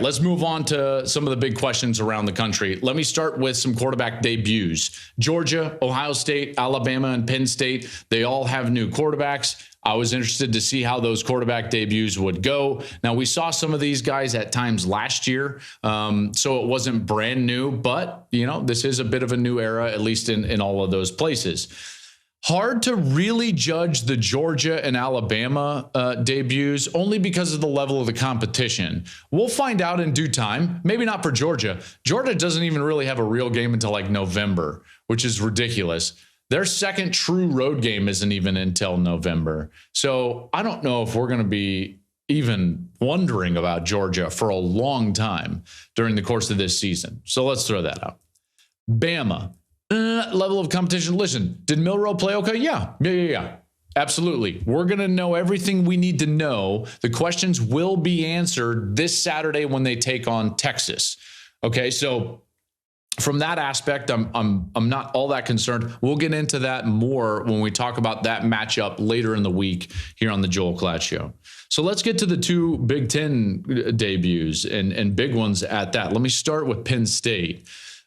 Let's move on to some of the big questions around the country. Let me start with some quarterback debuts. Georgia, Ohio State, Alabama, and Penn State, they all have new quarterbacks. I was interested to see how those quarterback debuts would go. Now, we saw some of these guys at times last year, so it wasn't brand new, but, this is a bit of a new era, at least in all of those places. Hard to really judge the Georgia and Alabama debuts only because of the level of the competition. We'll find out in due time. Maybe not for Georgia. Georgia doesn't even really have a real game until like November, which is ridiculous. Their second true road game isn't even until November. So I don't know if we're going to be even wondering about Georgia for a long time during the course of this season. So let's throw that out. Bama. Level of competition. Listen, did Milroe play okay? Yeah. Absolutely. We're going to know everything we need to know. The questions will be answered this Saturday when they take on Texas. Okay, so from that aspect, I'm not all that concerned. We'll get into that more when we talk about that matchup later in the week here on the Joel Klatt Show. So let's get to the two Big Ten debuts and big ones at that. Let me start with Penn State.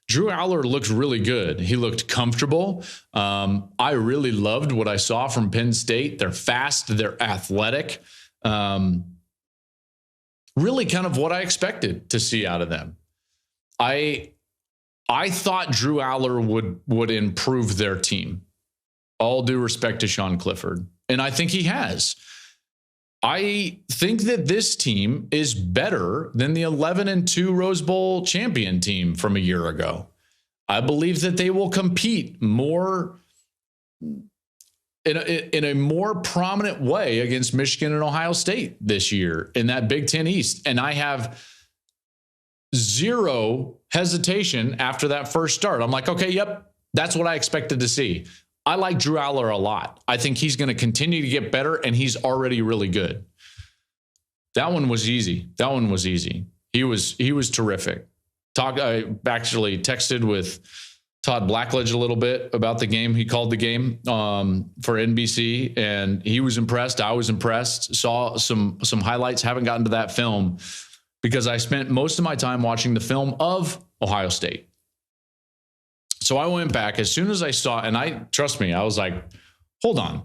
Drew Allar looked really good. He looked comfortable. I really loved what I saw from Penn State. They're fast. They're athletic. Really kind of what I expected to see out of them. I thought Drew Allar would improve their team. All due respect to Sean Clifford. And I think he has. I think that this team is better than the 11-2 Rose Bowl champion team from a year ago. I believe that they will compete more in a more prominent way against Michigan and Ohio State this year in that Big Ten East. And I have zero hesitation after that first start. I'm like, okay, yep, that's what I expected to see. I like Drew Allar a lot. I think he's going to continue to get better, and he's already really good. That one was easy. He was terrific. I actually texted with Todd Blackledge a little bit about the game. He called the game for NBC, and he was impressed. I was impressed. Saw some highlights. Haven't gotten to that film because I spent most of my time watching the film of Ohio State. So I went back as soon as I saw, and trust me, I was like, hold on.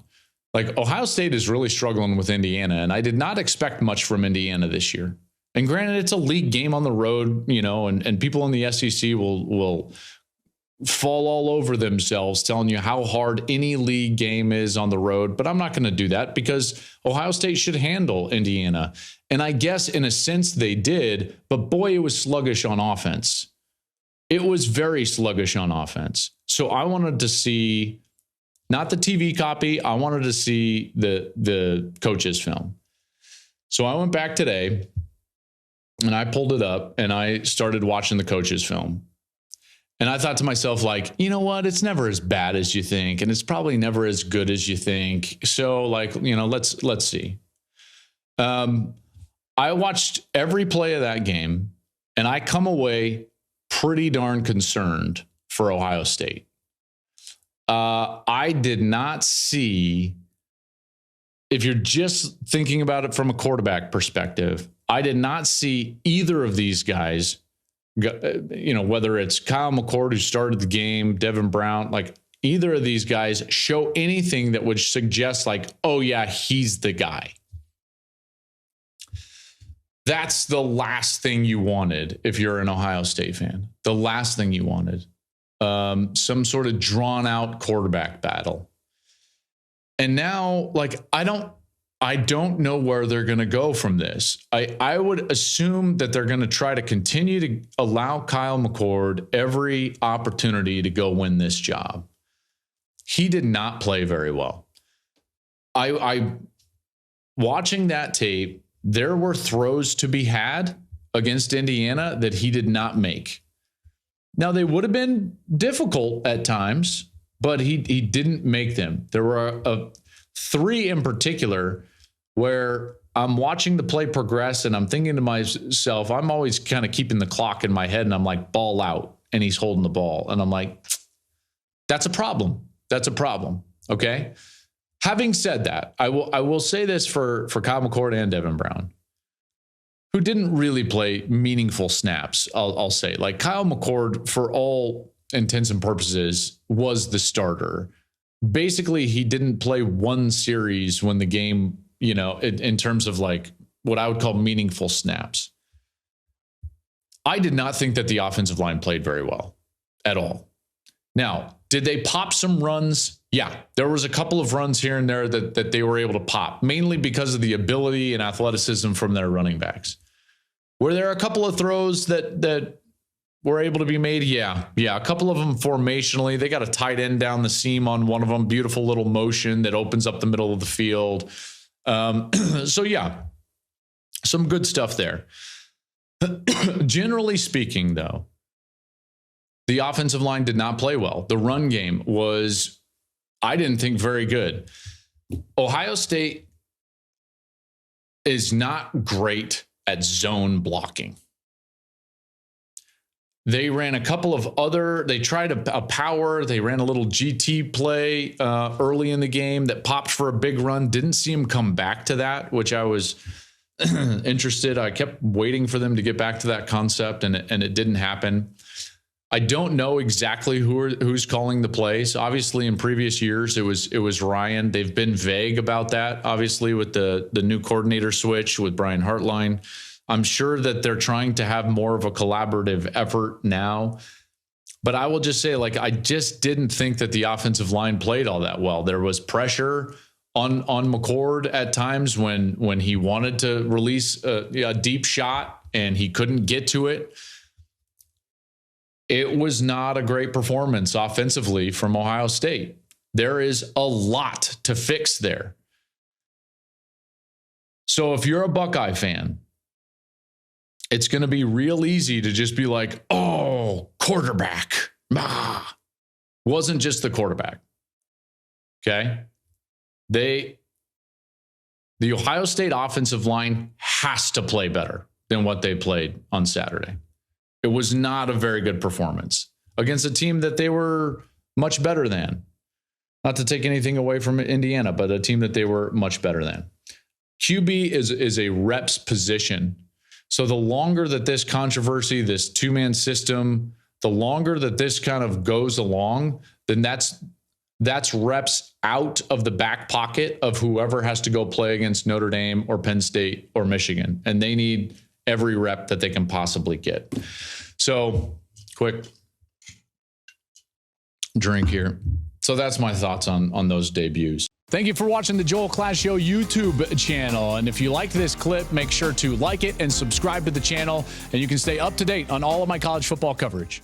Like, Ohio State is really struggling with Indiana, and I did not expect much from Indiana this year. And granted, it's a league game on the road, and people in the SEC will fall all over themselves telling you how hard any league game is on the road. But I'm not going to do that because Ohio State should handle Indiana. And I guess in a sense they did, but boy, it was sluggish on offense. It was very sluggish on offense. So I wanted to see not the TV copy. I wanted to see the coach's film. So I went back today and I pulled it up and I started watching the coach's film. And I thought to myself, like, you know what? It's never as bad as you think. And it's probably never as good as you think. So let's see. I watched every play of that game and I come away pretty darn concerned for Ohio State. I did not see, if you're just thinking about it from a quarterback perspective, I did not see either of these guys, whether it's Kyle McCord, who started the game, Devin Brown, like either of these guys show anything that would suggest like, oh yeah, he's the guy. That's the last thing you wanted if you're an Ohio State fan. The last thing you wanted. Some sort of drawn out quarterback battle. And now, like, I don't know where they're going to go from this. I would assume that they're going to try to continue to allow Kyle McCord every opportunity to go win this job. He did not play very well. I watching that tape, there were throws to be had against Indiana that he did not make. Now, they would have been difficult at times, but he didn't make them. There were three in particular where I'm watching the play progress and I'm thinking to myself, I'm always kind of keeping the clock in my head and I'm like, ball out, and he's holding the ball. And I'm like, that's a problem. That's a problem. Okay. Having said that, I will say this for Kyle McCord and Devin Brown. who didn't really play meaningful snaps, I'll say. Like Kyle McCord, for all intents and purposes, was the starter. Basically, he didn't play one series when the game, in terms of like what I would call meaningful snaps. I did not think that the offensive line played very well at all. Now, did they pop some runs? Yeah, there was a couple of runs here and there that they were able to pop, mainly because of the ability and athleticism from their running backs. Were there a couple of throws that were able to be made? Yeah, a couple of them formationally. They got a tight end down the seam on one of them. Beautiful little motion that opens up the middle of the field. So yeah, some good stuff there. Generally speaking, though, the offensive line did not play well. The run game was, I didn't think, very good. Ohio State is not great at zone blocking. They ran a couple of they tried a power. They ran a little GT play early in the game that popped for a big run. Didn't see him come back to that, which I was interested. I kept waiting for them to get back to that concept, and it didn't happen. I don't know exactly who's calling the plays. Obviously, in previous years, it was Ryan. They've been vague about that, obviously, with the new coordinator switch with Brian Hartline. I'm sure that they're trying to have more of a collaborative effort now. But I will just say, I just didn't think that the offensive line played all that well. There was pressure on McCord at times when he wanted to release a deep shot and he couldn't get to it. It was not a great performance offensively from Ohio State. There is a lot to fix there. So if you're a Buckeye fan, it's going to be real easy to just be like, oh, quarterback. Wasn't just the quarterback. Okay? The Ohio State offensive line has to play better than what they played on Saturday. It was not a very good performance against a team that they were much better than. Not to take anything away from Indiana, but a team that they were much better than. QB is a reps position. So the longer that this controversy, this two-man system, the longer that this kind of goes along, then that's reps out of the back pocket of whoever has to go play against Notre Dame or Penn State or Michigan. And they need every rep that they can possibly get. So quick drink here. So that's my thoughts on those debuts. Thank you for watching the Joel Klatt Show YouTube channel. And if you liked this clip, make sure to like it and subscribe to the channel. And you can stay up to date on all of my college football coverage.